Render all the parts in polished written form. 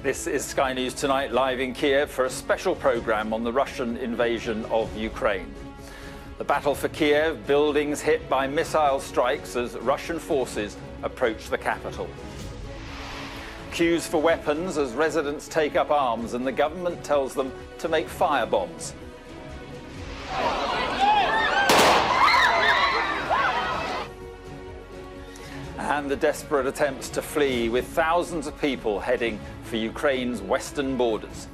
This is Sky News Tonight, live in Kiev for a special programme on the Russian invasion of Ukraine. The battle for Kiev, buildings hit by missile strikes as Russian forces approach the capital. Queues for weapons as residents take up arms and the government tells them to make firebombs. And the desperate attempts to flee, with thousands of people heading for Ukraine's western borders.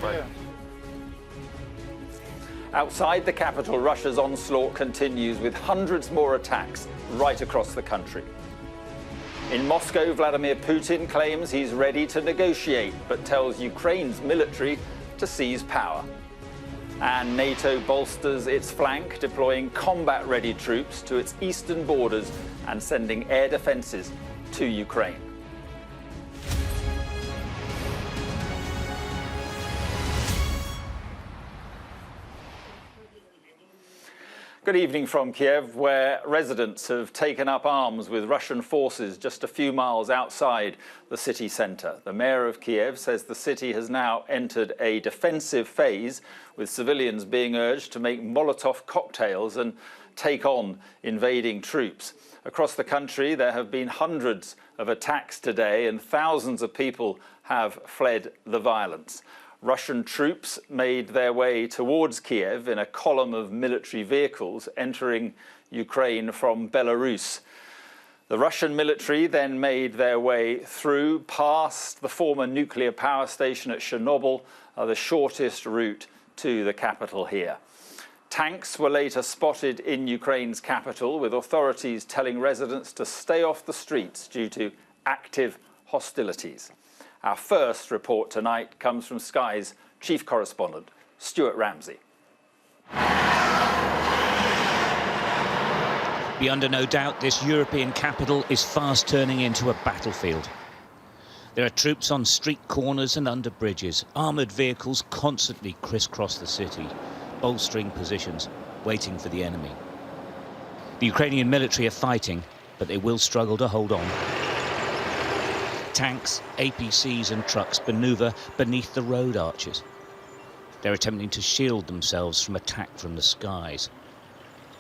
Right. Outside the capital, Russia's onslaught continues with hundreds more attacks right across the country. In Moscow, Vladimir Putin claims he's ready to negotiate, but tells Ukraine's military to seize power. And NATO bolsters its flank, deploying combat-ready troops to its eastern borders and sending air defences to Ukraine. Good evening from Kiev, where residents have taken up arms with Russian forces just a few miles outside the city centre. The mayor of Kiev says the city has now entered a defensive phase, with civilians being urged to make Molotov cocktails and take on invading troops. Across the country, there have been hundreds of attacks today and thousands of people have fled the violence. Russian troops made their way towards Kiev in a column of military vehicles entering Ukraine from Belarus. The Russian military then made their way through past the former nuclear power station at Chernobyl, the shortest route to the capital here. Tanks were later spotted in Ukraine's capital, with authorities telling residents to stay off the streets due to active hostilities. Our first report tonight comes from Sky's chief correspondent, Stuart Ramsey. Be under no doubt, this European capital is fast turning into a battlefield. There are troops on street corners and under bridges. Armoured vehicles constantly crisscross the city, bolstering positions, waiting for the enemy. The Ukrainian military are fighting, but they will struggle to hold on. Tanks, APCs and trucks manoeuvre beneath the road arches. They're attempting to shield themselves from attack from the skies,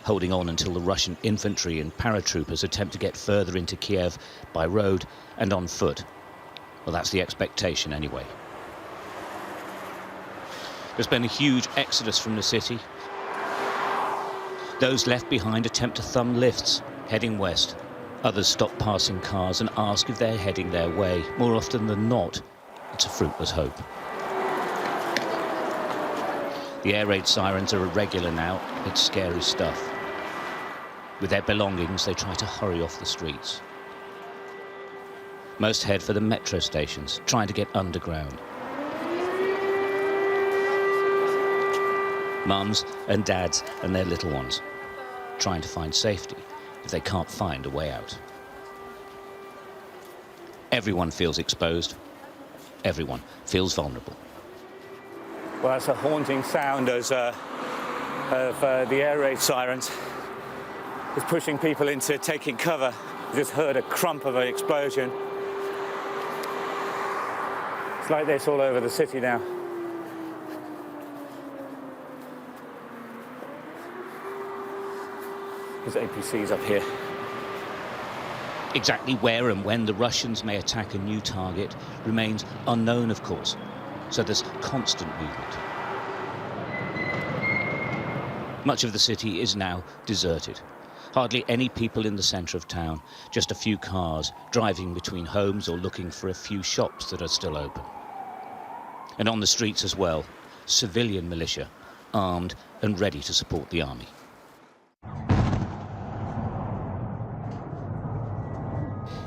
holding on until the Russian infantry and paratroopers attempt to get further into Kiev by road and on foot. Well, that's the expectation anyway. There's been a huge exodus from the city. Those left behind attempt to thumb lifts, heading west. Others stop passing cars and ask if they're heading their way. More often than not, it's a fruitless hope. The air raid sirens are irregular now. It's scary stuff. With their belongings, they try to hurry off the streets. Most head for the metro stations, trying to get underground. Mums and dads and their little ones, trying to find safety if they can't find a way out. Everyone feels exposed. Everyone feels vulnerable. Well, that's a haunting sound of the air raid sirens. It's pushing people into taking cover. You just heard a crump of an explosion. It's like this all over the city now. There's APCs up here. Exactly where and when the Russians may attack a new target remains unknown, of course, so there's constant movement. Much of the city is now deserted. Hardly any people in the centre of town, just a few cars driving between homes or looking for a few shops that are still open. And on the streets as well, civilian militia, armed and ready to support the army.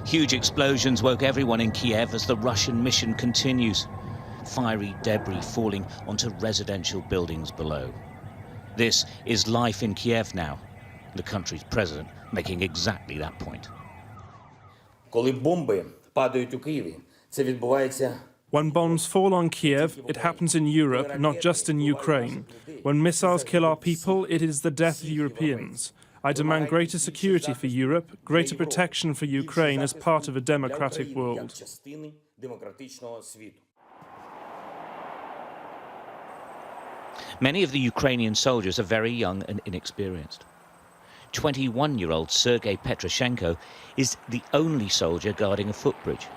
Huge explosions woke everyone in Kiev as the Russian mission continues. Fiery debris falling onto residential buildings below. This is life in Kiev now. The country's president making exactly that point. Коли бомби падають у Києві, це відбувається. When bombs fall on Kiev, it happens in Europe, not just in Ukraine. When missiles kill our people, it is the death of Europeans. I demand greater security for Europe, greater protection for Ukraine as part of a democratic world. Many of the Ukrainian soldiers are very young and inexperienced. 21-year-old Sergei Petroshenko is the only soldier guarding a footbridge.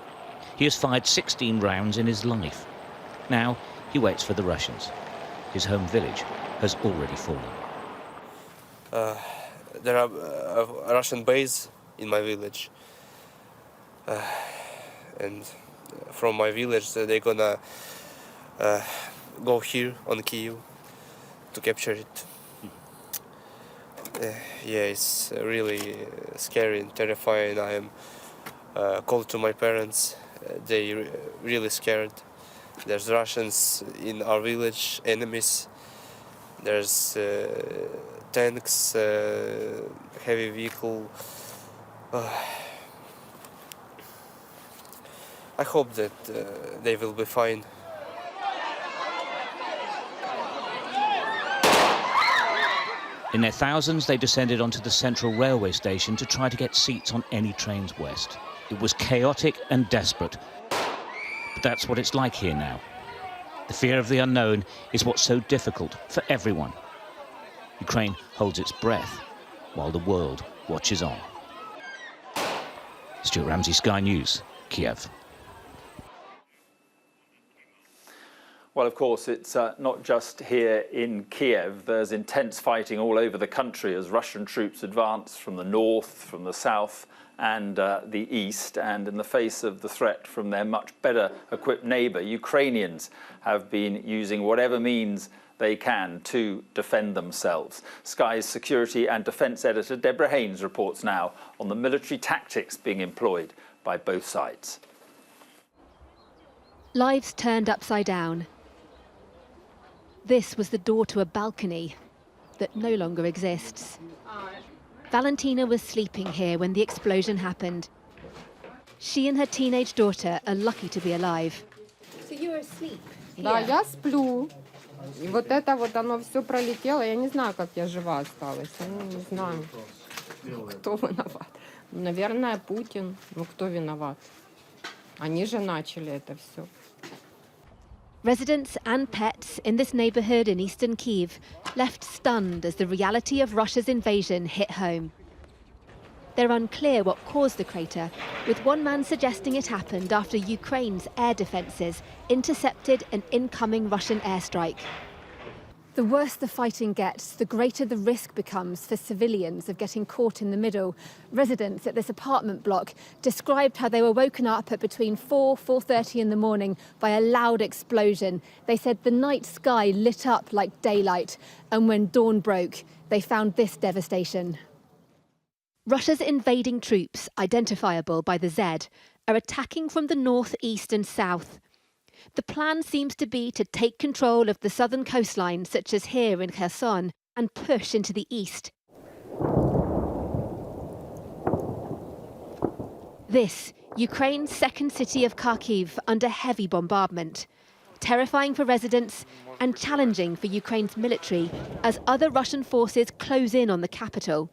He has fired 16 rounds in his life. Now he waits for the Russians. His home village has already fallen. There are a Russian base in my village. And from my village they're gonna go here on Kyiv to capture it. Yeah, it's really scary and terrifying. I am called to my parents. They really scared. There's Russians in our village, enemies. There's tanks, heavy vehicle. I hope that they will be fine. In their thousands, they descended onto the central railway station to try to get seats on any trains west. It was chaotic and desperate. But that's what it's like here now. The fear of the unknown is what's so difficult for everyone. Ukraine holds its breath while the world watches on. Stuart Ramsey, Sky News, Kiev. Well, of course, it's not just here in Kiev. There's intense fighting all over the country as Russian troops advance from the north, from the south and the east. And in the face of the threat from their much better equipped neighbour, Ukrainians have been using whatever means they can to defend themselves. Sky's security and defence editor Deborah Haynes reports now on the military tactics being employed by both sides. Lives turned upside down. This was the door to a balcony that no longer exists. Valentina was sleeping here when the explosion happened. She and her teenage daughter are lucky to be alive. So you were asleep? Да, я сплю. И вот это вот оно все пролетело. Я не знаю, как я жива осталась. Не знаю, кто виноват. Наверное, Путин. Ну, кто виноват? Они же начали это все. Residents and pets in this neighbourhood in eastern Kyiv left stunned as the reality of Russia's invasion hit home. They're unclear what caused the crater, with one man suggesting it happened after Ukraine's air defences intercepted an incoming Russian airstrike. The worse the fighting gets, the greater the risk becomes for civilians of getting caught in the middle. Residents at this apartment block described how they were woken up at between 4:30 in the morning by a loud explosion. They said the night sky lit up like daylight, and when dawn broke, they found this devastation. Russia's invading troops, identifiable by the Z, are attacking from the north, east and south. The plan seems to be to take control of the southern coastline, such as here in Kherson, and push into the east. This, Ukraine's second city of Kharkiv, under heavy bombardment. Terrifying for residents and challenging for Ukraine's military as other Russian forces close in on the capital.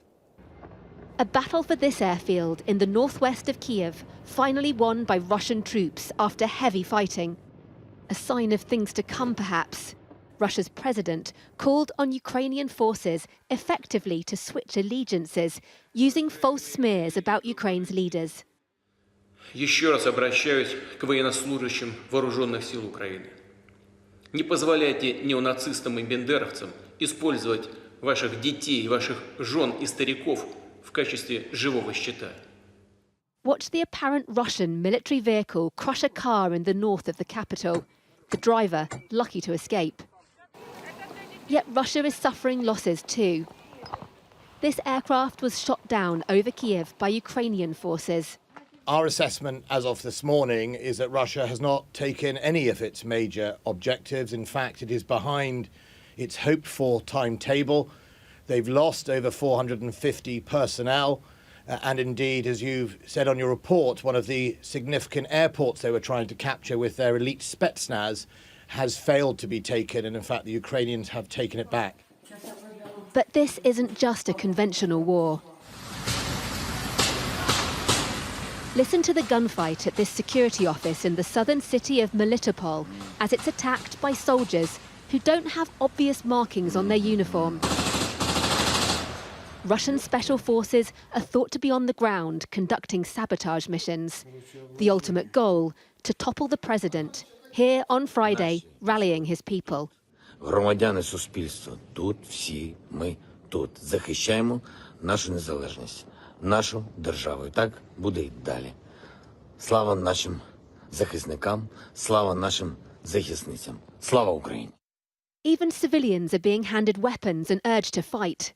A battle for this airfield in the northwest of Kiev, finally won by Russian troops after heavy fighting. A sign of things to come, perhaps. Russia's president called on Ukrainian forces effectively to switch allegiances, using false smears about Ukraine's leaders. Еще раз обращаюсь к военнослужащим вооруженных сил Украины. Не позволяйте неонацистам и бендеровцам использовать ваших детей, ваших жен и стариков в качестве живого щита. Watch the apparent Russian military vehicle crush a car in the north of the capital. The driver lucky to escape. Yet Russia is suffering losses too. This aircraft was shot down over Kiev by Ukrainian forces. Our assessment as of this morning is that Russia has not taken any of its major objectives. In fact, it is behind its hoped-for timetable. They've lost over 450 personnel. And indeed, as you've said on your report, one of the significant airports they were trying to capture with their elite Spetsnaz has failed to be taken. And in fact, the Ukrainians have taken it back. But this isn't just a conventional war. Listen to the gunfight at this security office in the southern city of Melitopol as it's attacked by soldiers who don't have obvious markings on their uniform. Russian special forces are thought to be on the ground conducting sabotage missions. The ultimate goal, to topple the president, here on Friday, rallying his people. Громадяни суспільства, тут всі ми тут захищаємо нашу незалежність, нашу державу. І так буде й далі. Слава нашим захисникам, слава нашим захисницям. Слава Україні. Even civilians are being handed weapons and urged to fight.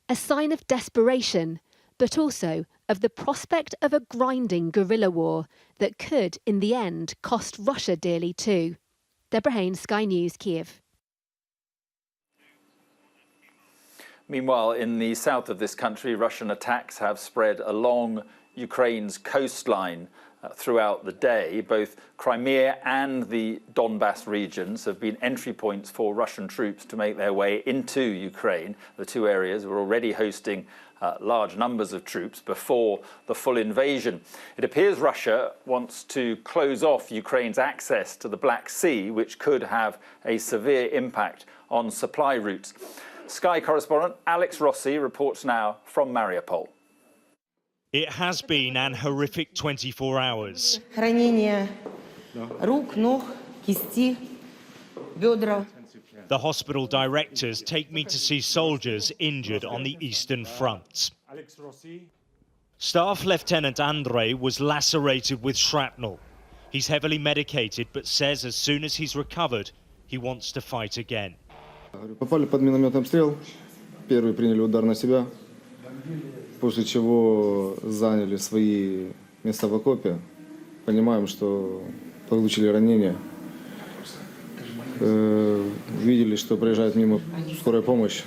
A sign of desperation, but also of the prospect of a grinding guerrilla war that could, in the end, cost Russia dearly too. Deborah Hain, Sky News, Kiev. Meanwhile, in the south of this country, Russian attacks have spread along Ukraine's coastline throughout the day. Both Crimea and the Donbass regions have been entry points for Russian troops to make their way into Ukraine. The two areas were already hosting large numbers of troops before the full invasion. It appears Russia wants to close off Ukraine's access to the Black Sea, which could have a severe impact on supply routes. Sky correspondent Alex Rossi reports now from Mariupol. It has been an horrific 24 hours. Ранения рук, ног, кисти, бедра. The hospital directors take me to see soldiers injured on the Eastern Front. Staff Lieutenant Andrei was lacerated with shrapnel. He's heavily medicated, but says as soon as he's recovered, he wants to fight again. Попали под минометный обстрел, первые приняли удар на себя, после чего заняли свои места в окопе. Понимаем, что получили ранения. Видели, что проезжает мимо скорая помощь,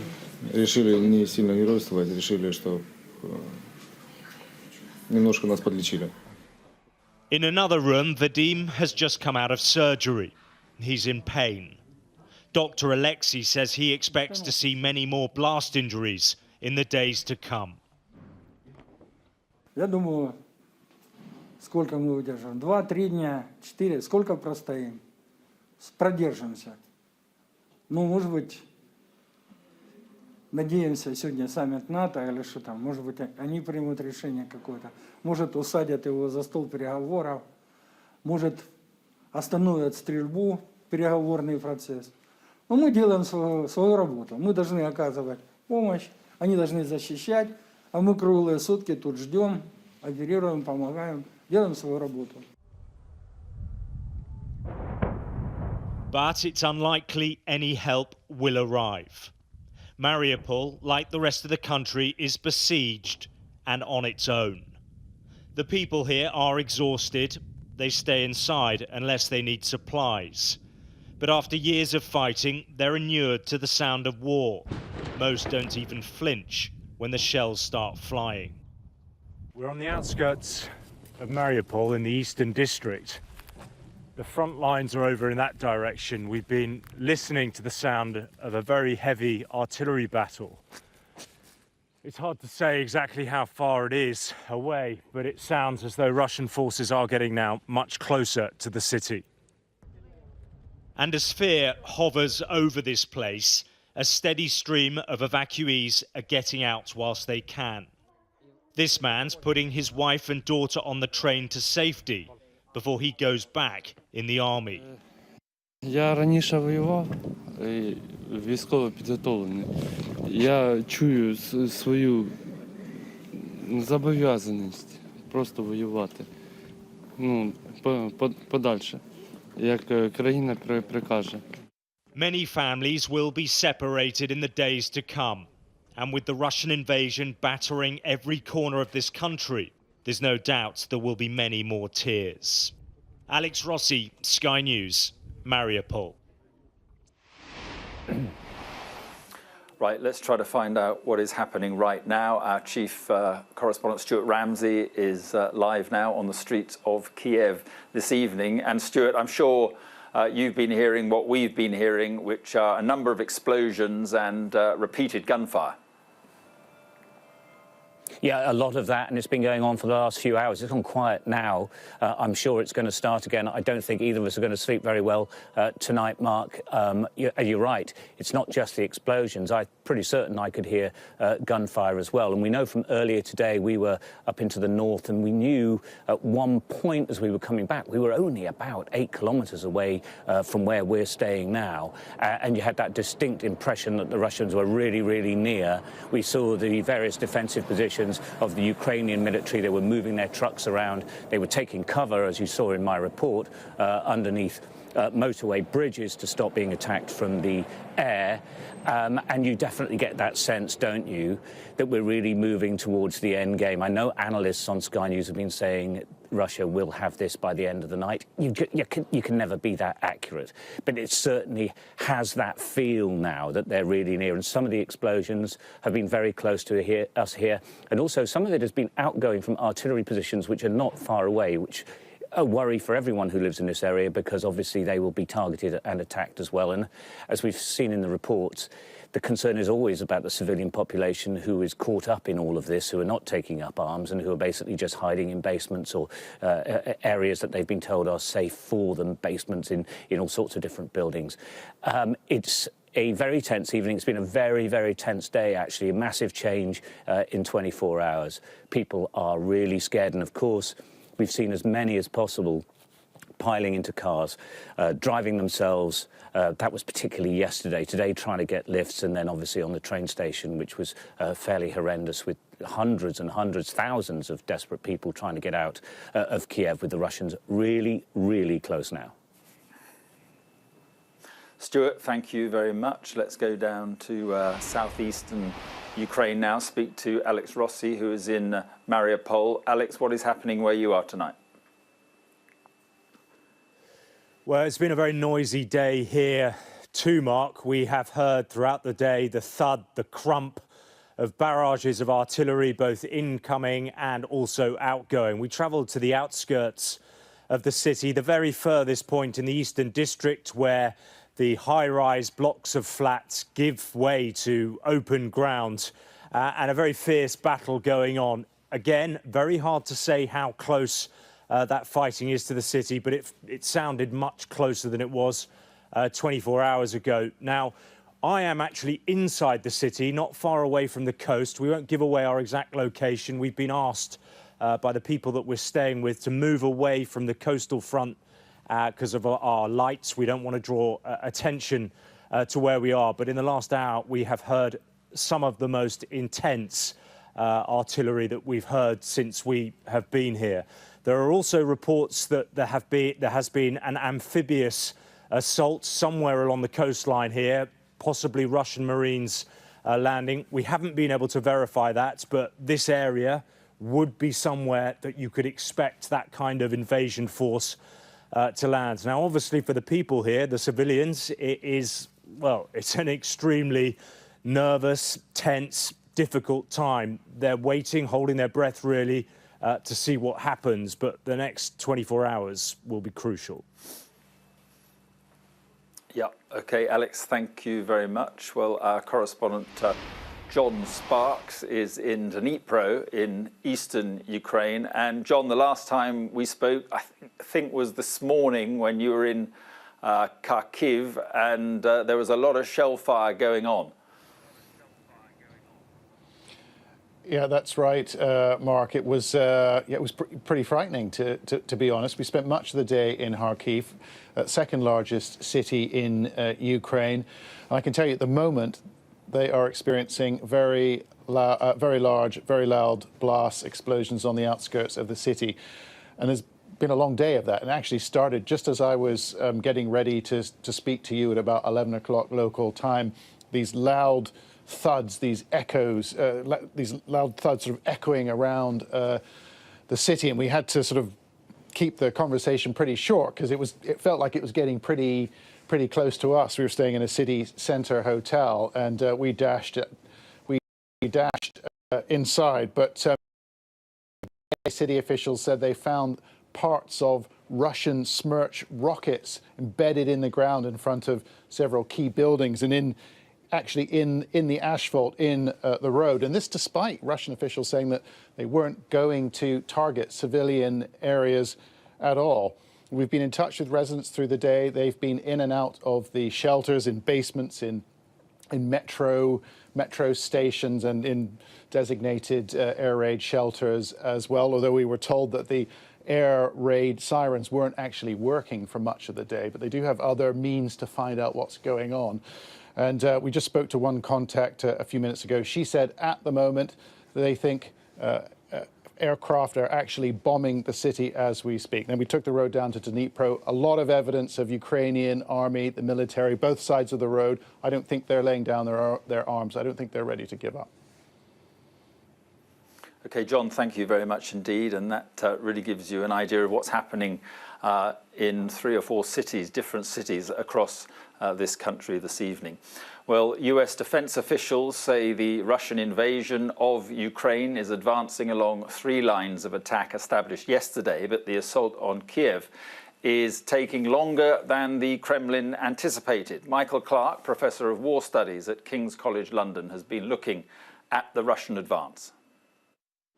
решили не сильно геройствовать, решили, что немножко нас подлечили. In another room, Vadim has just come out of surgery. He's in pain. Dr. Alexei says he expects to see many more blast injuries in the days to come. Я думаю, сколько мы выдержим? 2-3 дня, 4, сколько простоим? Продержимся. Ну, может быть, надеемся, сегодня саммит НАТО или что там, может быть, они примут решение какое-то. Может, усадят его за стол переговоров, может, остановят стрельбу, переговорный процесс. Но мы делаем свою работу. Мы должны оказывать помощь, они должны защищать, а мы круглые сутки тут ждем, оперируем, помогаем, делаем свою работу. But it's unlikely any help will arrive. Mariupol, like the rest of the country, is besieged and on its own. The people here are exhausted. They stay inside unless they need supplies. But after years of fighting, they're inured to the sound of war. Most don't even flinch when the shells start flying. We're on the outskirts of Mariupol in the eastern district. The front lines are over in that direction. We've been listening to the sound of a very heavy artillery battle. It's hard to say exactly how far it is away, but it sounds as though Russian forces are getting now much closer to the city. And as fear hovers over this place, a steady stream of evacuees are getting out whilst they can. This man's putting his wife and daughter on the train to safety before he goes back in the army. Я раніше воював, військово підготовлений. Я чую свою зобов'язаність просто воювати. Ну, подальше, як країна прикаже. Many families will be separated in the days to come. And with the Russian invasion battering every corner of this country, there's no doubt there will be many more tears. Alex Rossi, Sky News, Mariupol. Right, let's try to find out what is happening right now. Our chief correspondent, Stuart Ramsey, is live now on the streets of Kiev this evening. And Stuart, I'm sure you've been hearing what we've been hearing, which are a number of explosions and repeated gunfire. Yeah, a lot of that, and it's been going on for the last few hours. It's gone quiet now. I'm sure it's going to start again. I don't think either of us are going to sleep very well tonight, Mark. You're right. It's not just the explosions. I'm pretty certain I could hear gunfire as well. And we know from earlier today, we were up into the north, and we knew at one point as we were coming back, we were only about 8 kilometres away from where we're staying now. And you had that distinct impression that the Russians were really, really near. We saw the various defensive positions of the Ukrainian military. They were moving their trucks around. They were taking cover, as you saw in my report, underneath motorway bridges to stop being attacked from the air. And you definitely get that sense, don't you, that we're really moving towards the end game. I know analysts on Sky News have been saying Russia will have this by the end of the night. You can never be that accurate, but it certainly has that feel now that they're really near. And some of the explosions have been very close to us here. And also some of it has been outgoing from artillery positions which are not far away, which a worry for everyone who lives in this area, because obviously they will be targeted and attacked as well. And as we've seen in the reports, the concern is always about the civilian population who is caught up in all of this, who are not taking up arms and who are basically just hiding in basements or areas that they've been told are safe for them, basements in all sorts of different buildings. It's a very tense evening. It's been a very, very tense day, actually, a massive change in 24 hours. People are really scared. And of course, we've seen as many as possible piling into cars, driving themselves. That was particularly yesterday. Today, trying to get lifts, and then obviously on the train station, which was fairly horrendous, with hundreds and hundreds, thousands of desperate people trying to get out of Kiev, with the Russians really, really close now. Stuart, thank you very much. Let's go down to southeastern Ukraine now, speak to Alex Rossi, who is in Mariupol. Alex, what is happening where you are tonight? Well, it's been a very noisy day here too, Mark. We have heard throughout the day the thud, the crump of barrages of artillery, both incoming and also outgoing. We travelled to the outskirts of the city, the very furthest point in the eastern district, where the high-rise blocks of flats give way to open ground, and a very fierce battle going on. Again, very hard to say how close that fighting is to the city, but it sounded much closer than it was 24 hours ago. Now, I am actually inside the city, not far away from the coast. We won't give away our exact location. We've been asked by the people that we're staying with to move away from the coastal front because of our lights. We don't want to draw attention to where we are. But in the last hour, we have heard some of the most intense artillery that we've heard since we have been here. There are also reports that there has been an amphibious assault somewhere along the coastline here, possibly Russian Marines landing. We haven't been able to verify that, but this area would be somewhere that you could expect that kind of invasion force to land. Now, obviously, for the people here, the civilians, it is, well, it's an extremely nervous, tense, difficult time. They're waiting, holding their breath, really, to see what happens. But the next 24 hours will be crucial. Yeah, OK, Alex, thank you very much. Well, our correspondent John Sparks is in Dnipro in eastern Ukraine. And John, the last time we spoke, I think was this morning when you were in Kyiv, and there was a lot of shell fire going on. Yeah, that's right, Mark. It was pretty frightening, to be honest. We spent much of the day in Kharkiv, second largest city in Ukraine. And I can tell you at the moment, they are experiencing very large, very loud blasts, explosions on the outskirts of the city. And there's been a long day of that. And it actually started just as I was getting ready to speak to you at about 11 o'clock local time. These loud thuds, these echoes, these loud thuds sort of echoing around the city. And we had to sort of keep the conversation pretty short because it felt like it was getting pretty close to us. We were staying in a city centre hotel, and we dashed inside. But city officials said they found parts of Russian Smerch rockets embedded in the ground in front of several key buildings and actually in the asphalt in the road. And this despite Russian officials saying that they weren't going to target civilian areas at all. We've been in touch with residents through the day. They've been in and out of the shelters, in basements, in metro stations and in designated air raid shelters as well, although we were told that the air raid sirens weren't actually working for much of the day, but they do have other means to find out what's going on. And we just spoke to one contact a few minutes ago. She said at the moment they think aircraft are actually bombing the city as we speak. Then we took the road down to Dnipro. A lot of evidence of Ukrainian army, the military, both sides of the road. I don't think they're laying down their arms. I don't think they're ready to give up. OK, John, thank you very much indeed. And that really gives you an idea of what's happening in 3 or 4 cities, different cities across this country this evening. Well, US defense officials say the Russian invasion of Ukraine is advancing along 3 lines of attack established yesterday, but the assault on Kiev is taking longer than the Kremlin anticipated. Michael Clark, Professor of War Studies at King's College London, has been looking at the Russian advance.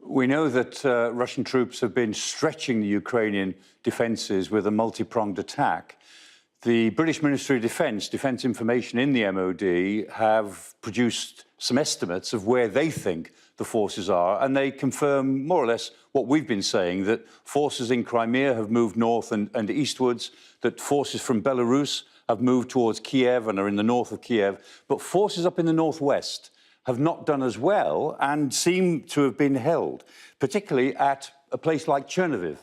We know that Russian troops have been stretching the Ukrainian defences with a multi-pronged attack. The British Ministry of Defence Information in the MOD have produced some estimates of where they think the forces are, and they confirm more or less what we've been saying, that forces in Crimea have moved north and eastwards, that forces from Belarus have moved towards Kiev and are in the north of Kiev, but forces up in the northwest have not done as well and seem to have been held, particularly at a place like Chernihiv.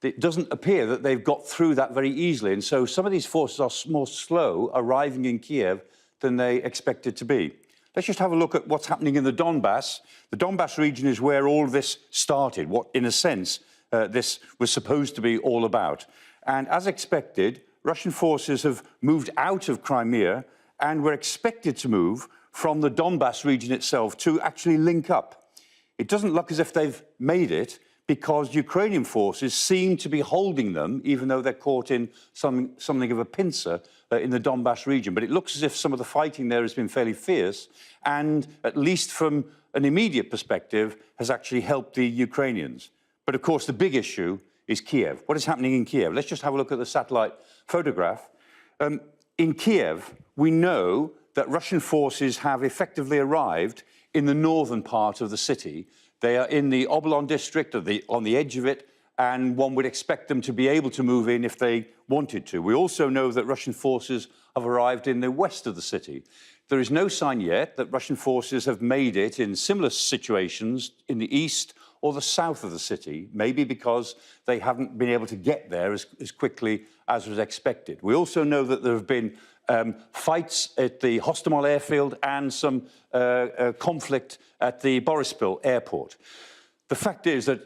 It doesn't appear that they've got through that very easily, and so some of these forces are more slow arriving in Kiev than they expected to be. Let's just have a look at what's happening in the Donbass. The Donbass region is where all this started, what, in a sense, this was supposed to be all about. And as expected, Russian forces have moved out of Crimea and were expected to move from the Donbass region itself to actually link up. It doesn't look as if they've made it, because Ukrainian forces seem to be holding them, even though they're caught in something of a pincer in the Donbass region. But it looks as if some of the fighting there has been fairly fierce and, at least from an immediate perspective, has actually helped the Ukrainians. But, of course, the big issue is Kiev. What is happening in Kiev? Let's just have a look at the satellite photograph. In Kiev, we know that Russian forces have effectively arrived in the northern part of the city. They are in the Oblon district, on the edge of it, and one would expect them to be able to move in if they wanted to. We also know that Russian forces have arrived in the west of the city. There is no sign yet that Russian forces have made it in similar situations in the east or the south of the city, maybe because they haven't been able to get there as quickly as was expected. We also know that there have been fights at the Hostomel airfield and some conflict at the Borispil airport. The fact is that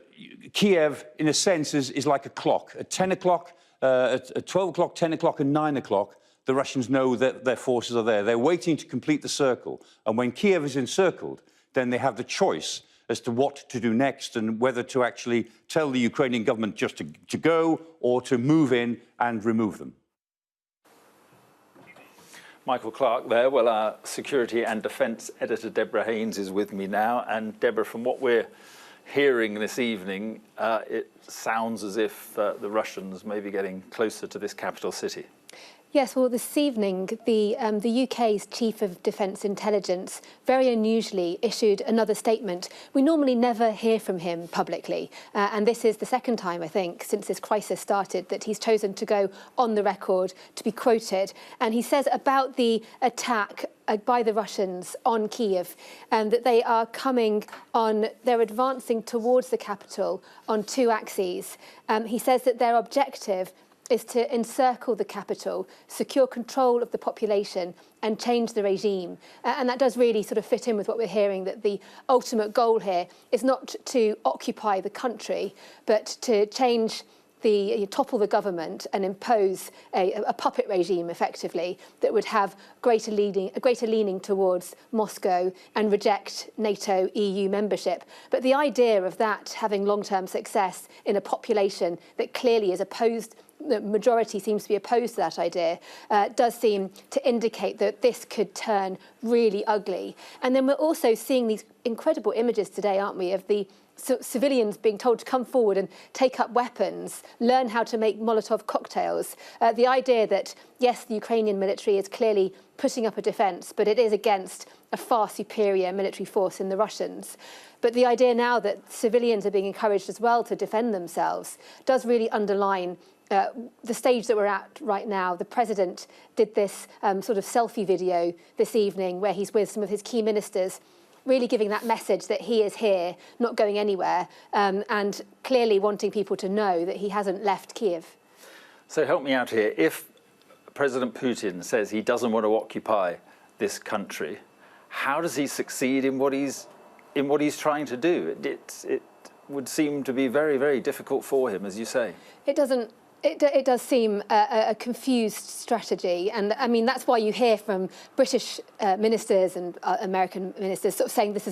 Kiev, in a sense, is like a clock. At 10 o'clock, at 12 o'clock, 10 o'clock and 9 o'clock, the Russians know that their forces are there. They're waiting to complete the circle. And when Kiev is encircled, then they have the choice as to what to do next and whether to actually tell the Ukrainian government just to go or to move in and remove them. Michael Clark there. Well, our security and defence editor Deborah Haynes is with me now. And Deborah, from what we're hearing this evening, it sounds as if the Russians may be getting closer to this capital city. Yes, well, this evening, the UK's Chief of Defence Intelligence very unusually issued another statement. We normally never hear from him publicly, and this is the second time, I think, since this crisis started, that he's chosen to go on the record to be quoted. And he says about the attack by the Russians on Kiev, that they are they're advancing towards the capital on 2 axes. He says that their objective is to encircle the capital, secure control of the population and change the regime. And that does really sort of fit in with what we're hearing, that the ultimate goal here is not to occupy the country, but to change topple the government and impose a puppet regime, effectively, that would have a greater leaning towards Moscow and reject NATO EU membership. But the idea of that having long-term success in a population that clearly is opposed, the majority seems to be opposed to that idea, does seem to indicate that this could turn really ugly. And then we're also seeing these incredible images today, aren't we, of the civilians being told to come forward and take up weapons, learn how to make Molotov cocktails. The idea that, yes, the Ukrainian military is clearly putting up a defence, but it is against a far superior military force in the Russians. But the idea now that civilians are being encouraged as well to defend themselves does really underline the stage that we're at right now. The president did this sort of selfie video this evening where he's with some of his key ministers, really giving that message that he is here, not going anywhere, and clearly wanting people to know that he hasn't left Kyiv. So help me out here. If President Putin says he doesn't want to occupy this country, how does he succeed in what he's trying to do? It would seem to be very, very difficult for him, as you say. It does seem a confused strategy, and I mean that's why you hear from British ministers and American ministers sort of saying this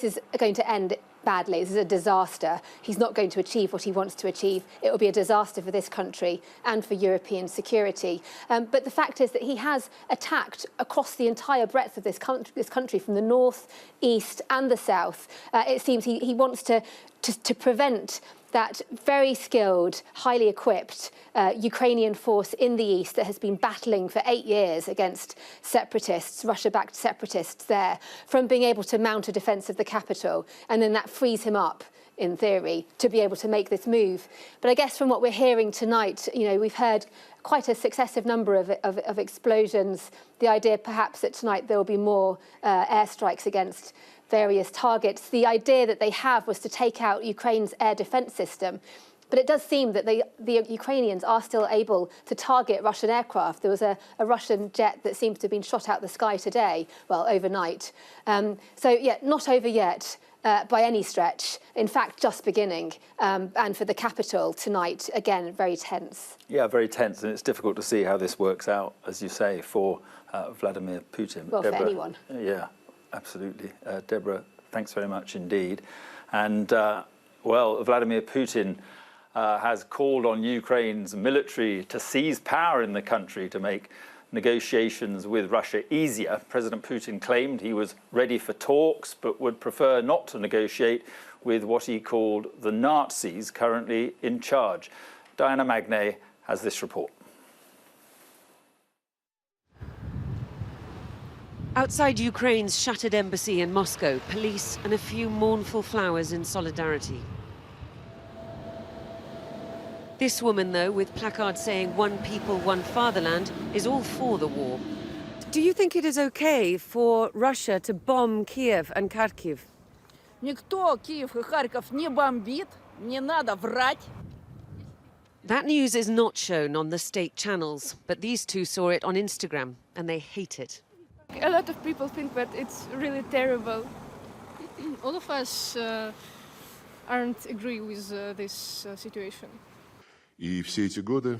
is going to end badly. This is a disaster. He's not going to achieve what he wants to achieve. It will be a disaster for this country and for European security. But the fact is that he has attacked across the entire breadth of this country, from the north, east, and the south. It seems he wants to prevent that very skilled, highly equipped Ukrainian force in the east that has been battling for 8 years against separatists, Russia-backed separatists there, from being able to mount a defence of the capital. And then that frees him up, in theory, to be able to make this move. But I guess from what we're hearing tonight, we've heard quite a successive number of explosions. The idea perhaps that tonight there will be more airstrikes against various targets. The idea that they have was to take out Ukraine's air defence system. But it does seem that the Ukrainians are still able to target Russian aircraft. There was a Russian jet that seems to have been shot out of the sky today, well, overnight. So, yeah, not over yet by any stretch. In fact, just beginning. And for the capital tonight, again, very tense. Yeah, very tense. And it's difficult to see how this works out, as you say, for Vladimir Putin. Well, Deborah, for anyone. Yeah. Absolutely. Deborah, thanks very much indeed. And, well, Vladimir Putin has called on Ukraine's military to seize power in the country to make negotiations with Russia easier. President Putin claimed he was ready for talks, but would prefer not to negotiate with what he called the Nazis currently in charge. Diana Magnay has this report. Outside Ukraine's shattered embassy in Moscow, police and a few mournful flowers in solidarity. This woman, though, with placards saying "One people, one fatherland," is all for the war. Do you think it is okay for Russia to bomb Kiev and Kharkiv? Никто Киев и Харьков не бомбит, не надо врать. That news is not shown on the state channels, but these two saw it on Instagram and they hate it. A lot of people think that it's really terrible. All of us aren't agree with this situation. И все эти годы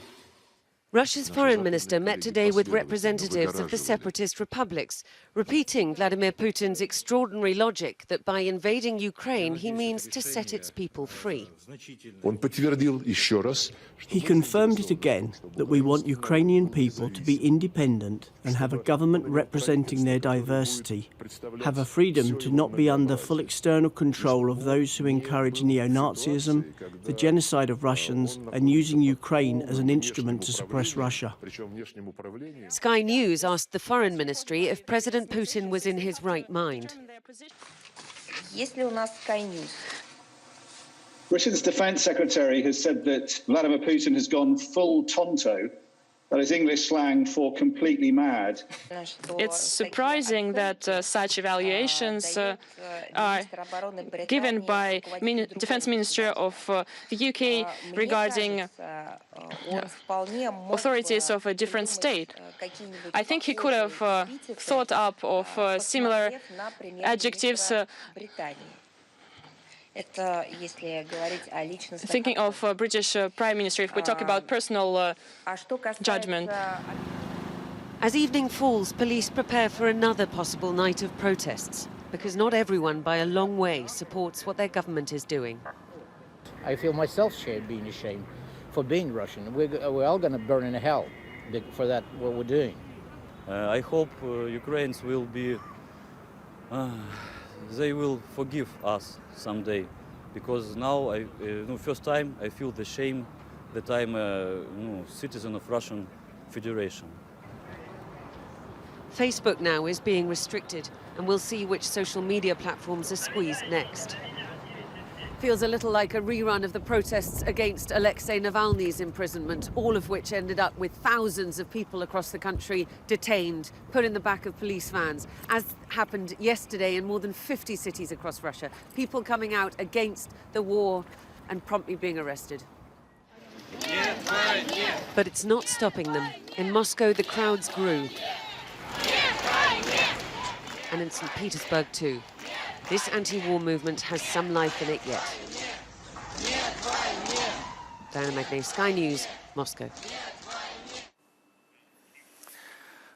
Russia's foreign minister met today with representatives of the separatist republics, repeating Vladimir Putin's extraordinary logic that by invading Ukraine, he means to set its people free. он подтвердил еще раз. He confirmed it again that we want Ukrainian people to be independent and have a government representing their diversity, have a freedom to not be under full external control of those who encourage neo-Nazism, the genocide of Russians, and using Ukraine as an instrument to suppress Russia. Sky News asked the Foreign Ministry if President Putin was in his right mind. Britain's Defence Secretary has said that Vladimir Putin has gone full tonto. That is English slang for completely mad. It's surprising that such evaluations are given by Defence Minister of the UK regarding authorities of a different state. I think he could have thought up of similar adjectives Thinking of British Prime Minister, if we talk about personal judgment. As evening falls, police prepare for another possible night of protests, because not everyone by a long way supports what their government is doing. I feel myself being ashamed for being Russian. We're all going to burn in hell for that, what we're doing. I hope Ukrainians will be, they will forgive us someday, because now, first time I feel the shame that I'm a citizen of Russian Federation. Facebook now is being restricted, and we'll see which social media platforms are squeezed next. Feels a little like a rerun of the protests against Alexei Navalny's imprisonment, all of which ended up with thousands of people across the country detained, put in the back of police vans, as happened yesterday in more than 50 cities across Russia. People coming out against the war and promptly being arrested. But it's not stopping them. In Moscow, the crowds grew. And in St. Petersburg too. This anti-war movement has some life in it yet. Diana Magnay, Sky News, Moscow.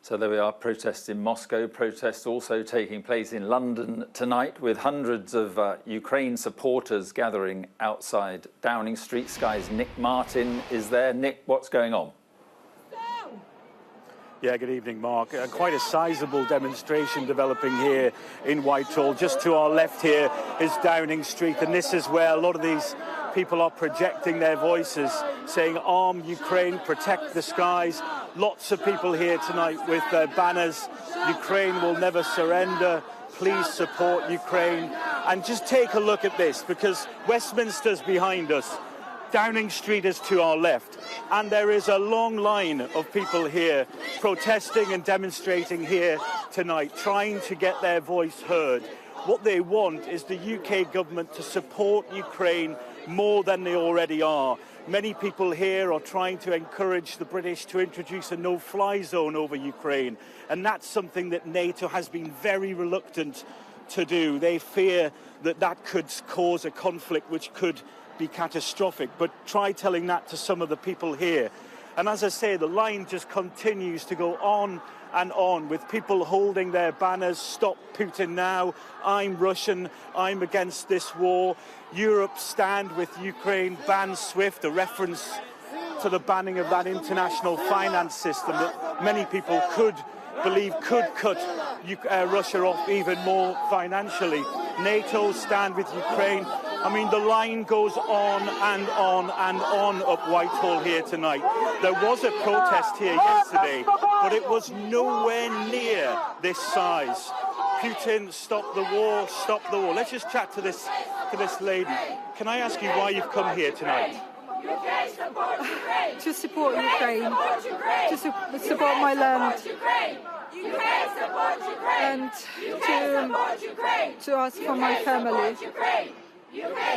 So there we are, protests in Moscow, protests also taking place in London tonight, with hundreds of Ukraine supporters gathering outside Downing Street. Sky's Nick Martin is there. Nick, what's going on? Yeah, good evening, Mark. Quite a sizable demonstration developing here in Whitehall. Just to our left here is Downing Street, and this is where a lot of these people are projecting their voices, saying, "Arm Ukraine, protect the skies." Lots of people here tonight with their banners. Ukraine will never surrender. Please support Ukraine. And just take a look at this, because Westminster's behind us. Downing Street is to our left, and there is a long line of people here protesting and demonstrating here tonight, trying to get their voice heard. What they want is the UK government to support Ukraine more than they already are. Many people here are trying to encourage the British to introduce a no-fly zone over Ukraine, and that's something that NATO has been very reluctant to do. They fear that that could cause a conflict which could be catastrophic, but try telling that to some of the people here. And as I say, the line just continues to go on and on, with people holding their banners, "Stop Putin now," "I'm Russian," "I'm against this war," "Europe stand with Ukraine," "Ban SWIFT," a reference to the banning of that international finance system that many people could believe could cut Russia off even more financially. NATO stand with Ukraine. I mean, the line goes on and on and on up Whitehall here tonight. There was a protest here yesterday, but it was nowhere near this size. Putin, stop the war, stop the war. Let's just chat to this lady. Can I ask you why you've come here tonight? To support Ukraine, to support my land, and to ask for my family,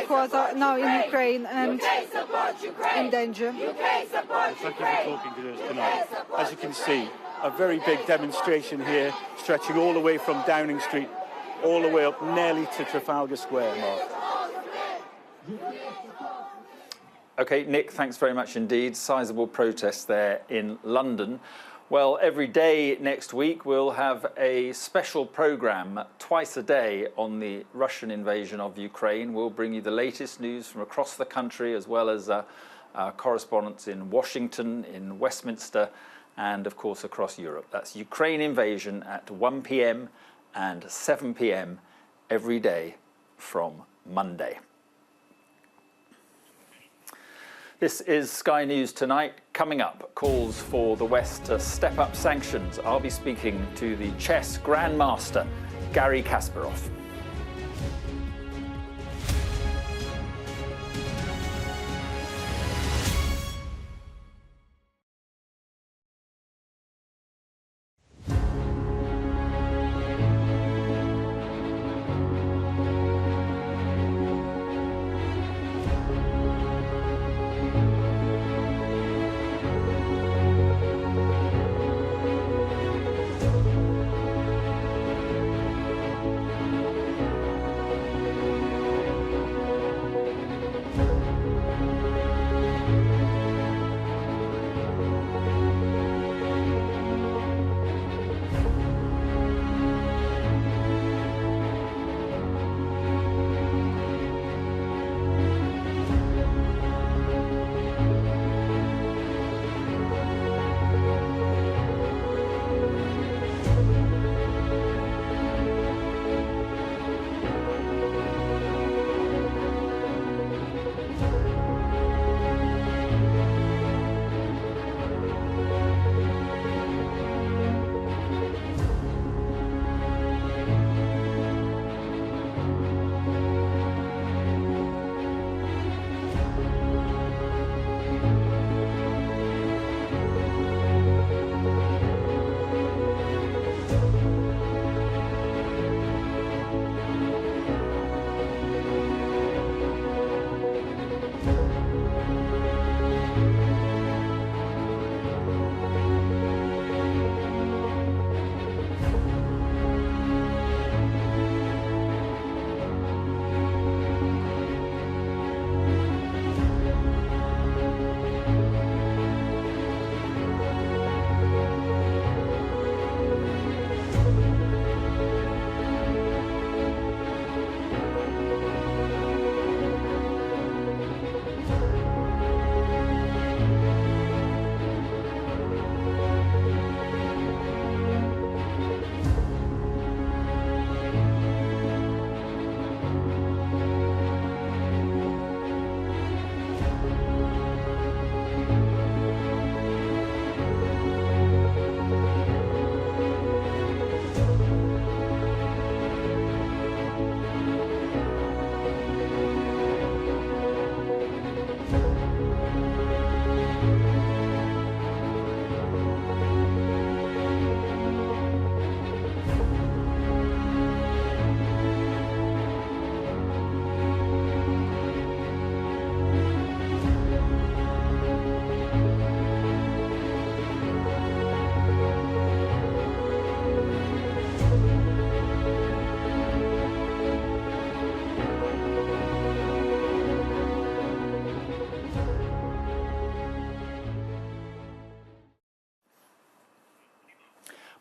who are now in Ukraine and in danger. Thank you for talking to us tonight. As you can see, a very big demonstration here, stretching all the way from Downing Street, all the way up nearly to Trafalgar Square, Mark. OK, Nick, thanks very much indeed. Sizable protests there in London. Well, every day next week we'll have a special programme twice a day on the Russian invasion of Ukraine. We'll bring you the latest news from across the country, as well as our correspondents in Washington, in Westminster, and of course across Europe. That's Ukraine Invasion at 1 p.m. and 7 p.m. every day from Monday. This is Sky News Tonight. Coming up, calls for the West to step up sanctions. I'll be speaking to the chess grandmaster, Garry Kasparov.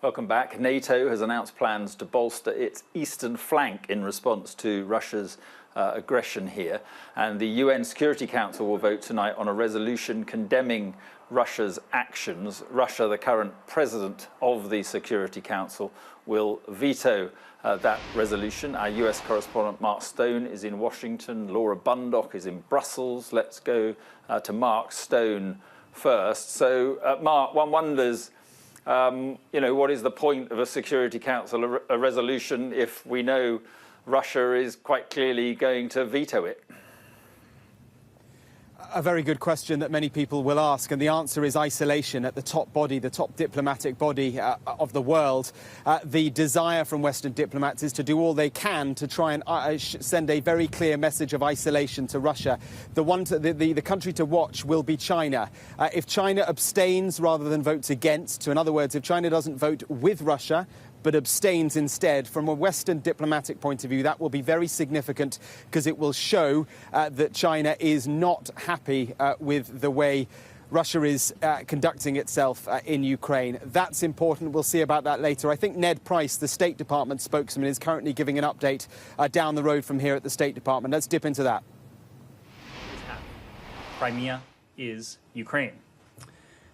Welcome back. NATO has announced plans to bolster its eastern flank in response to Russia's aggression here. And the UN Security Council will vote tonight on a resolution condemning Russia's actions. Russia, the current president of the Security Council, will veto that resolution. Our US correspondent Mark Stone is in Washington. Laura Bundock is in Brussels. Let's go to Mark Stone first. So, Mark, one wonders, what is the point of a Security Council, a resolution, if we know Russia is quite clearly going to veto it? A very good question that many people will ask, and the answer is isolation at the top body, the top diplomatic body of the world. The desire from Western diplomats is to do all they can to try and send a very clear message of isolation to Russia. The country to watch will be China. If China abstains rather than votes against, so in other words, if China doesn't vote with Russia, but abstains instead, from a Western diplomatic point of view, that will be very significant because it will show that China is not happy with the way Russia is conducting itself in Ukraine. That's important. We'll see about that later. I think Ned Price, the State Department spokesman, is currently giving an update down the road from here at the State Department. Let's dip into that. Crimea is Ukraine.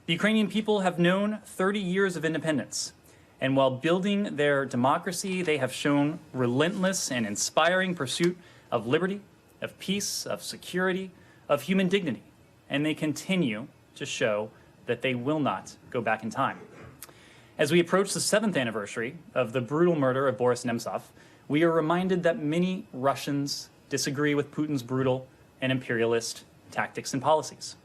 The Ukrainian people have known 30 years of independence. And while building their democracy, they have shown relentless and inspiring pursuit of liberty, of peace, of security, of human dignity. And they continue to show that they will not go back in time. As we approach the 7th anniversary of the brutal murder of Boris Nemtsov, we are reminded that many Russians disagree with Putin's brutal and imperialist tactics and policies.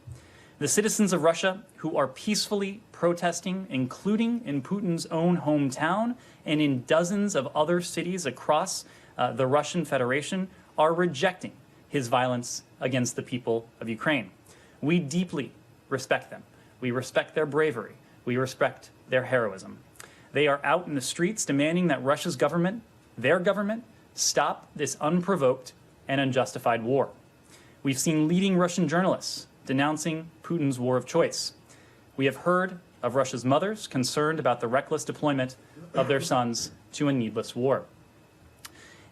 The citizens of Russia who are peacefully protesting, including in Putin's own hometown and in dozens of other cities across the Russian Federation, are rejecting his violence against the people of Ukraine. We deeply respect them. We respect their bravery. We respect their heroism. They are out in the streets demanding that Russia's government, their government, stop this unprovoked and unjustified war. We've seen leading Russian journalists denouncing Putin's war of choice. We have heard of Russia's mothers concerned about the reckless deployment of their sons to a needless war.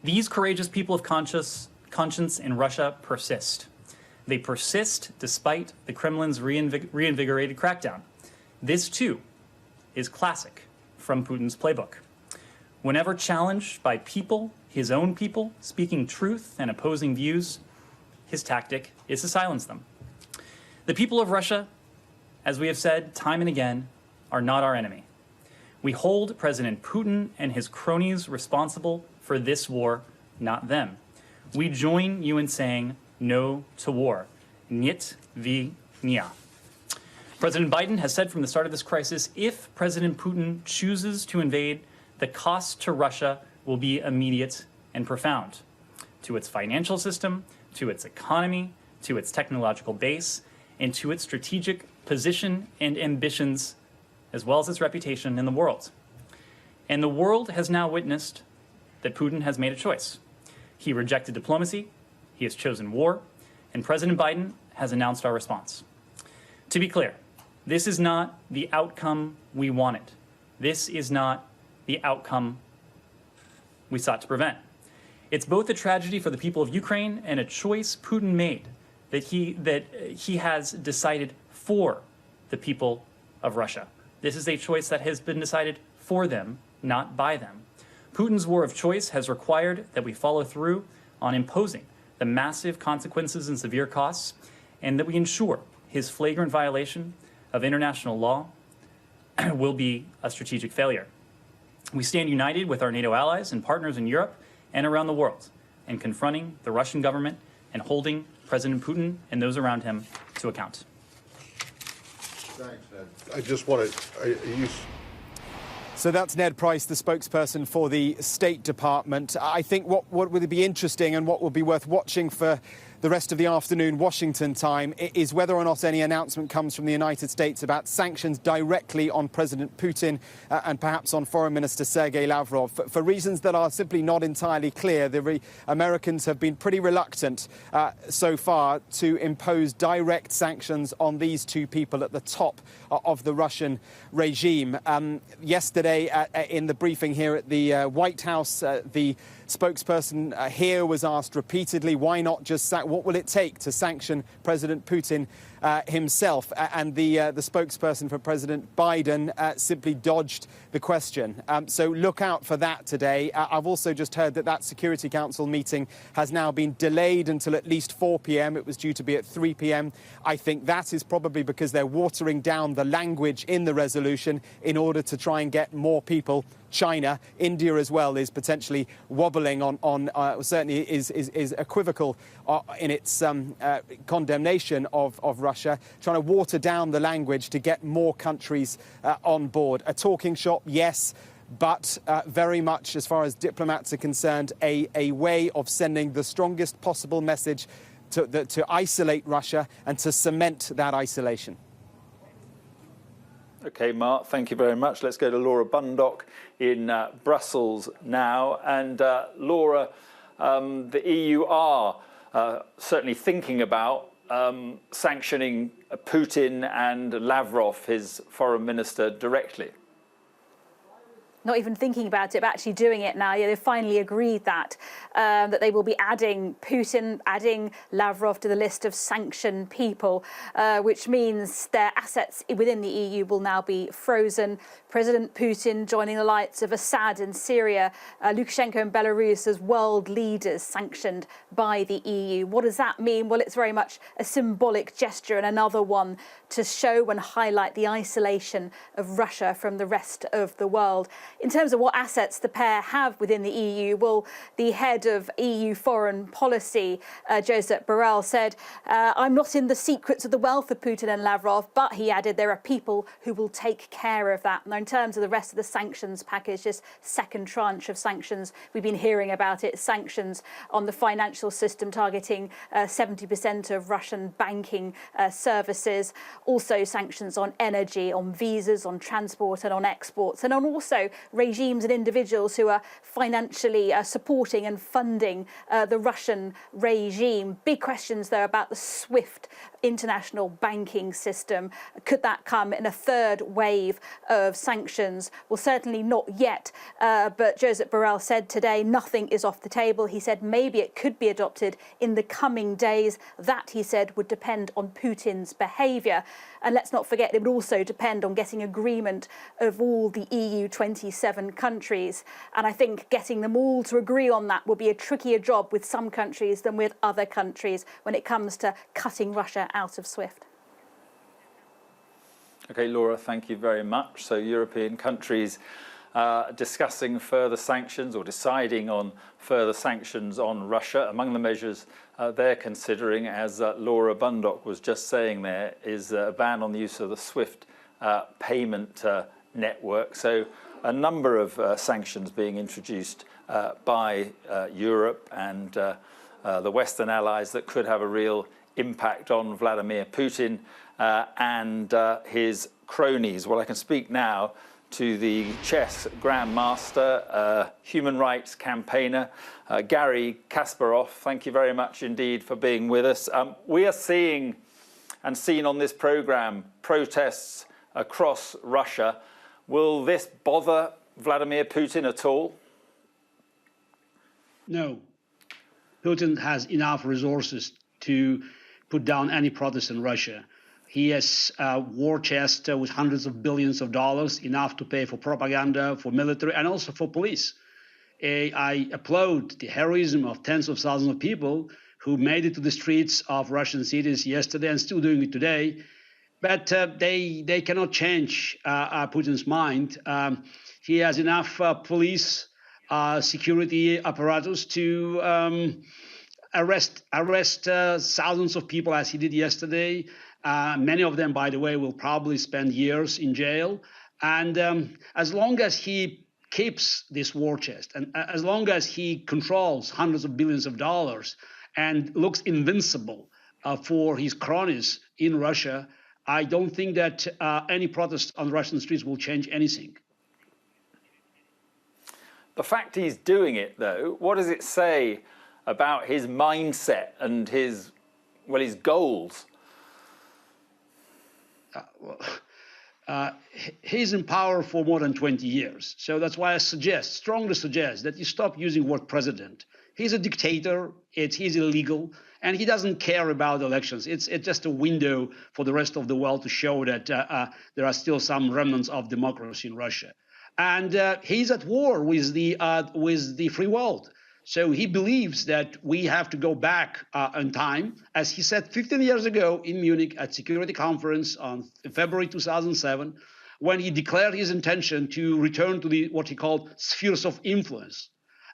These courageous people of conscience in Russia persist. They persist despite the Kremlin's reinvigorated crackdown. This, too, is classic from Putin's playbook. Whenever challenged by people, his own people, speaking truth and opposing views, his tactic is to silence them. The people of Russia, as we have said time and again, are not our enemy. We hold President Putin and his cronies responsible for this war, not them. We join you in saying no to war. Niet vnia. President Biden has said from the start of this crisis, if President Putin chooses to invade, the cost to Russia will be immediate and profound. To its financial system, to its economy, to its technological base, and to its strategic position and ambitions, as well as its reputation in the world. And the world has now witnessed that Putin has made a choice. He rejected diplomacy, he has chosen war, and President Biden has announced our response. To be clear, this is not the outcome we wanted. This is not the outcome we sought to prevent. It's both a tragedy for the people of Ukraine and a choice Putin made that he has decided for the people of Russia. This is a choice that has been decided for them, not by them. Putin's war of choice has required that we follow through on imposing the massive consequences and severe costs, and that we ensure his flagrant violation of international law will be a strategic failure. We stand united with our NATO allies and partners in Europe and around the world in confronting the Russian government and holding President Putin and those around him to account. Thanks, Ned. I just wanted... So that's Ned Price, the spokesperson for the State Department. I think what would be interesting and what would be worth watching for the rest of the afternoon Washington time is whether or not any announcement comes from the United States about sanctions directly on President Putin and perhaps on Foreign Minister Sergei Lavrov. For reasons that are simply not entirely clear, the Americans have been pretty reluctant so far to impose direct sanctions on these two people at the top of the Russian regime. Yesterday, in the briefing here at the White House, the spokesperson here was asked repeatedly, why not just what will it take to sanction President Putin himself? And the spokesperson for President Biden simply dodged the question. So look out for that today. I've also just heard that Security Council meeting has now been delayed until at least 4 p.m. It was due to be at 3 p.m. I think that is probably because they're watering down the language in the resolution in order to try and get more people. China, India as well, is potentially wobbling certainly is equivocal in its condemnation of Russia, trying to water down the language to get more countries on board. A talking shop, yes, but very much, as far as diplomats are concerned, a way of sending the strongest possible message to isolate Russia and to cement that isolation. OK, Mark, thank you very much. Let's go to Laura Bundock in Brussels now. And Laura, the EU are certainly thinking about sanctioning Putin and Lavrov, his foreign minister, directly. Not even thinking about it, but actually doing it now. Yeah, they've finally agreed that they will be adding Putin, adding Lavrov to the list of sanctioned people, which means their assets within the EU will now be frozen. President Putin joining the likes of Assad in Syria, Lukashenko in Belarus as world leaders sanctioned by the EU. What does that mean? Well, it's very much a symbolic gesture and another one to show and highlight the isolation of Russia from the rest of the world. In terms of what assets the pair have within the EU, well, the head of EU foreign policy, Josep Borrell, said, I'm not in the secrets of the wealth of Putin and Lavrov, but he added there are people who will take care of that. Now, in terms of the rest of the sanctions package, this second tranche of sanctions, we've been hearing about it, sanctions on the financial system targeting 70% of Russian banking services, also sanctions on energy, on visas, on transport and on exports, and on also regimes and individuals who are financially supporting and funding the Russian regime. Big questions, though, about the SWIFT international banking system. Could that come in a third wave of sanctions? Well, certainly not yet. But Josep Borrell said today nothing is off the table. He said maybe it could be adopted in the coming days. That, he said, would depend on Putin's behaviour. And let's not forget, it would also depend on getting agreement of all the EU 27 countries. And I think getting them all to agree on that will be a trickier job with some countries than with other countries when it comes to cutting Russia out of SWIFT. OK, Laura, thank you very much. So European countries discussing further sanctions or deciding on further sanctions on Russia. Among the measures they're considering, as Laura Bundock was just saying there, is a ban on the use of the SWIFT payment network. So a number of sanctions being introduced by Europe and the Western allies that could have a real impact on Vladimir Putin and his cronies. Well, I can speak now to the chess grandmaster, human rights campaigner, Garry Kasparov. Thank you very much indeed for being with us. We are seeing and seen on this programme protests across Russia. Will this bother Vladimir Putin at all? No. Putin has enough resources to put down any protest in Russia. He has a war chest with hundreds of billions of dollars, enough to pay for propaganda, for military, and also for police. I applaud the heroism of tens of thousands of people who made it to the streets of Russian cities yesterday and still doing it today. But they cannot change Putin's mind. He has enough police security apparatus to arrest thousands of people, as he did yesterday. Many of them, by the way, will probably spend years in jail. And as long as he keeps this war chest, and as long as he controls hundreds of billions of dollars and looks invincible for his cronies in Russia, I don't think that any protest on Russian streets will change anything. The fact he's doing it, though, what does it say about his mindset and his goals? He's in power for more than 20 years. So that's why I strongly suggest that you stop using the word president. He's a dictator, he's illegal, and he doesn't care about elections. It's just a window for the rest of the world to show that there are still some remnants of democracy in Russia. And he's at war with the free world. So he believes that we have to go back in time, as he said 15 years ago in Munich at Security Conference on February 2007, when he declared his intention to return to what he called spheres of influence.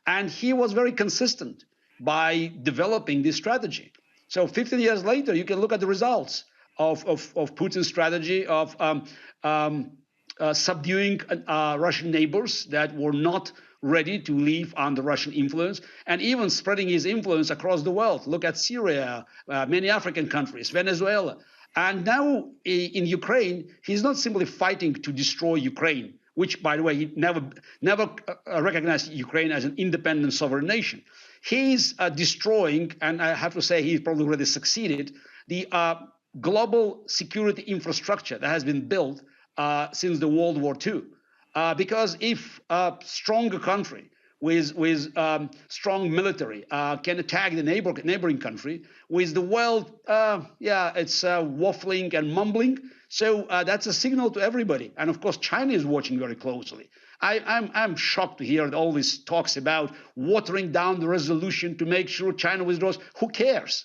And he was very consistent by developing this strategy. So 15 years later, you can look at the results of Putin's strategy of subduing Russian neighbors that were not ready to live under Russian influence, and even spreading his influence across the world. Look at Syria, many African countries, Venezuela. And now in Ukraine, he's not simply fighting to destroy Ukraine, which, by the way, he never recognized Ukraine as an independent sovereign nation. He's destroying, and I have to say he's probably already succeeded, the global security infrastructure that has been built since the World War II. Because if a stronger country with strong military can attack the neighboring country, with the world, it's waffling and mumbling. So that's a signal to everybody. And of course, China is watching very closely. I'm shocked to hear all these talks about watering down the resolution to make sure China withdraws. Who cares?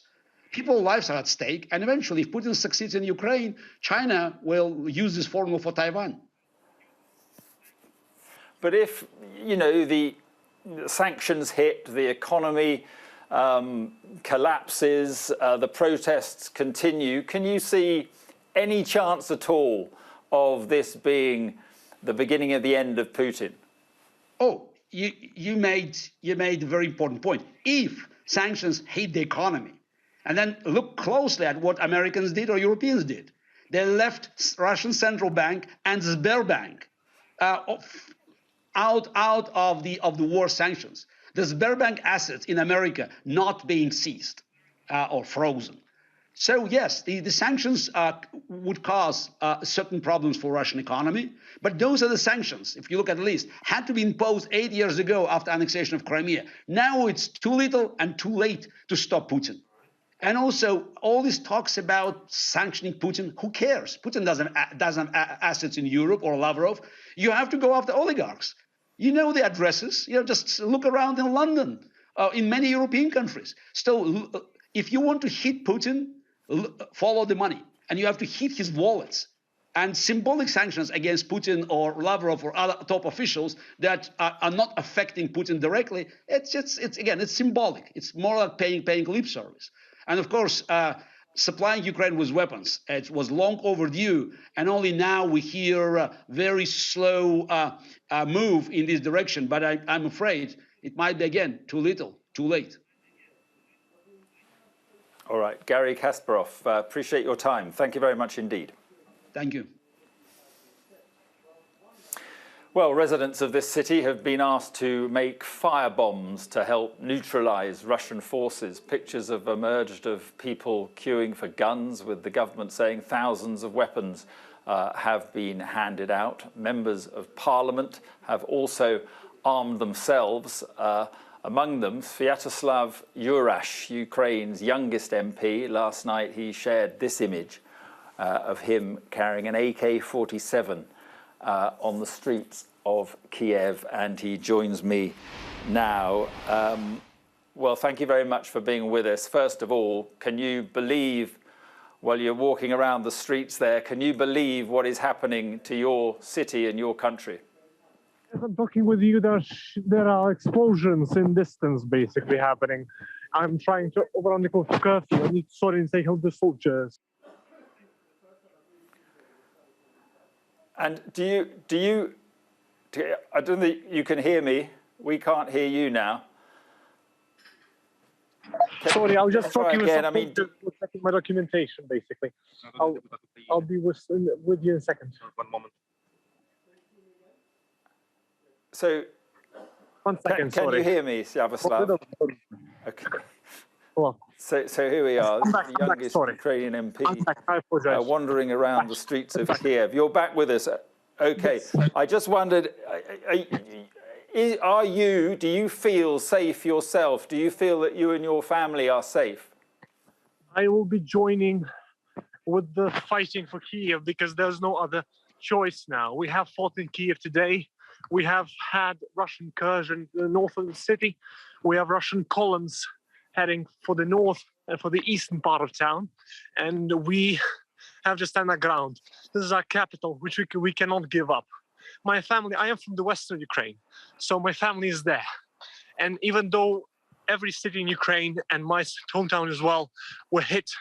People's lives are at stake. And eventually, if Putin succeeds in Ukraine, China will use this formula for Taiwan. But if, the sanctions hit, the economy collapses, the protests continue, can you see any chance at all of this being the beginning of the end of Putin? Oh, you made a very important point. If sanctions hit the economy, and then look closely at what Americans did or Europeans did. They left Russian central bank and Sberbank out of the war sanctions. The Sberbank assets in America not being seized or frozen. So yes, the sanctions would cause certain problems for Russian economy, but those are the sanctions, if you look at the list, had to be imposed 8 years ago after annexation of Crimea. Now it's too little and too late to stop Putin. And also, all these talks about sanctioning Putin, who cares? Putin doesn't have assets in Europe or Lavrov. You have to go after oligarchs. You know the addresses. Just look around in London, in many European countries. So if you want to hit Putin, follow the money. And you have to hit his wallets. And symbolic sanctions against Putin or Lavrov or other top officials that are not affecting Putin directly, it's symbolic. It's more like paying lip service. And of course, supplying Ukraine with weapons, it was long overdue, and only now we hear a very slow move in this direction. But I'm afraid it might be, again, too little, too late. All right, Gary Kasparov, appreciate your time. Thank you very much indeed. Thank you. Well, residents of this city have been asked to make firebombs to help neutralize Russian forces. Pictures have emerged of people queuing for guns, with the government saying thousands of weapons have been handed out. Members of parliament have also armed themselves. Among them, Sviatoslav Yurash, Ukraine's youngest MP. Last night he shared this image of him carrying an AK-47 on the streets of Kiev, and he joins me now. Well, thank you very much for being with us. First of all, can you believe, while you're walking around the streets there, can you believe what is happening to your city and your country? As I'm talking with you, there are explosions in distance basically happening. I'm trying to overrun the curfew. I need to sort and say help the soldiers. And do you, I don't think you can hear me. We can't hear you now. Sorry, I was just Try talking with again. someone checking my documentation, basically. I'll be with you in a second. 1 moment. So, 1 second, can sorry. you hear me, Sviatoslav? Okay. So here we are, the youngest Ukrainian MP wandering around the streets of Kiev. You're back with us. Okay, I just wondered, do you feel safe yourself? Do you feel that you and your family are safe? I will be joining with the fighting for Kiev because there's no other choice now. We have fought in Kiev today. We have had Russian incursion in the north of the city. We have Russian columns heading for the north and for the eastern part of town. And we have to stand our ground. This is our capital, which we cannot give up. My family, I am from the western Ukraine, so my family is there. And even though every city in Ukraine and my hometown as well were hit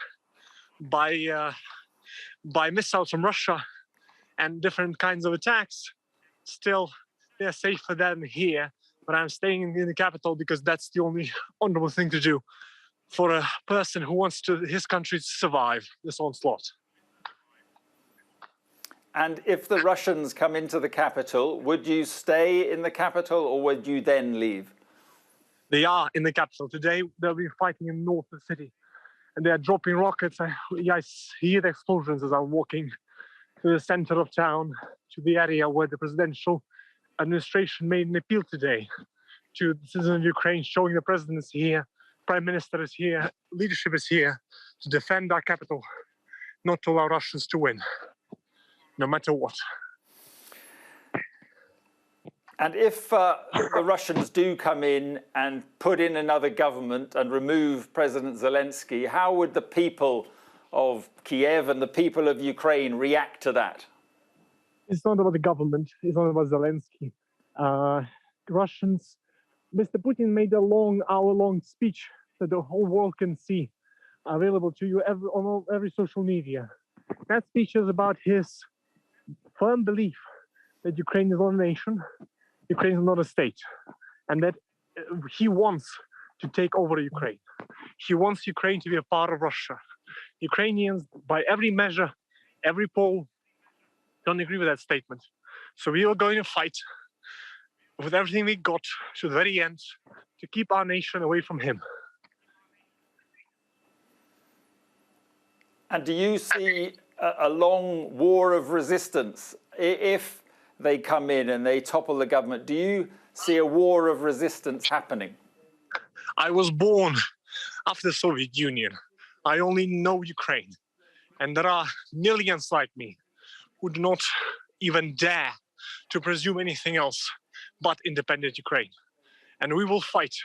by missiles from Russia and different kinds of attacks, still they're safer than here. But I'm staying in the capital because that's the only honorable thing to do for a person who wants his country to survive this onslaught. And if the Russians come into the capital, would you stay in the capital or would you then leave? They are in the capital. Today, they'll be fighting in the north of the city. And they are dropping rockets. I hear the explosions as I'm walking to the center of town, to the area where the presidential administration made an appeal today to the citizens of Ukraine, showing the president is here, prime minister is here, leadership is here to defend our capital, not to allow Russians to win, no matter what. And if the Russians do come in and put in another government and remove President Zelensky, how would the people of Kiev and the people of Ukraine react to that? It's not about the government. It's not about Zelensky. Russians, Mr. Putin made a hour-long speech that the whole world can see, available to you on every social media. That speech is about his firm belief that Ukraine is not a nation, Ukraine is not a state, and that he wants to take over Ukraine. He wants Ukraine to be a part of Russia. Ukrainians, by every measure, every poll, don't agree with that statement. So we are going to fight with everything we got to the very end to keep our nation away from him. And do you see a long war of resistance? If they come in and they topple the government, do you see a war of resistance happening? I was born after the Soviet Union. I only know Ukraine. And there are millions like me who do not even dare to presume anything else but independent Ukraine. And we will fight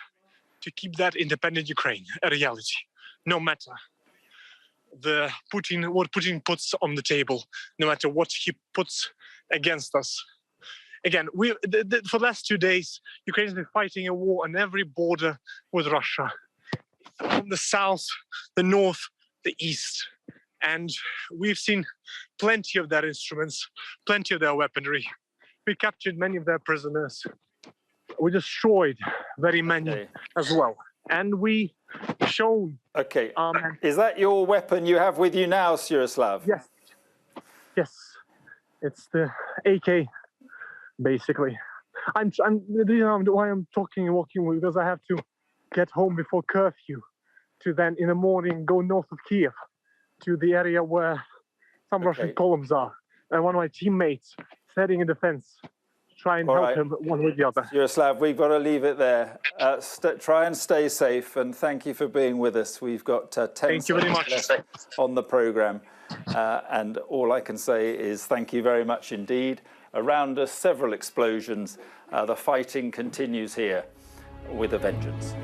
to keep that independent Ukraine a reality, no matter what Putin puts on the table, no matter what he puts against us. Again, for the last 2 days, Ukraine has been fighting a war on every border with Russia, from the south, the north, the east. And we've seen plenty of their instruments, plenty of their weaponry. We captured many of their prisoners. We destroyed very many as well. And we shown... Okay, is that your weapon you have with you now, Sviatoslav? Yes. Yes, it's the AK, basically. The reason why I'm talking and walking because I have to get home before curfew to then in the morning go north of Kiev to the area where some Russian columns are. And one of my teammates is heading in defense to try and help him one with the other. Sviatoslav, we've got to leave it there. Try and stay safe, and thank you for being with us. We've got 10 seconds left on the programme. And all I can say is thank you very much indeed. Around us, several explosions. The fighting continues here with a vengeance.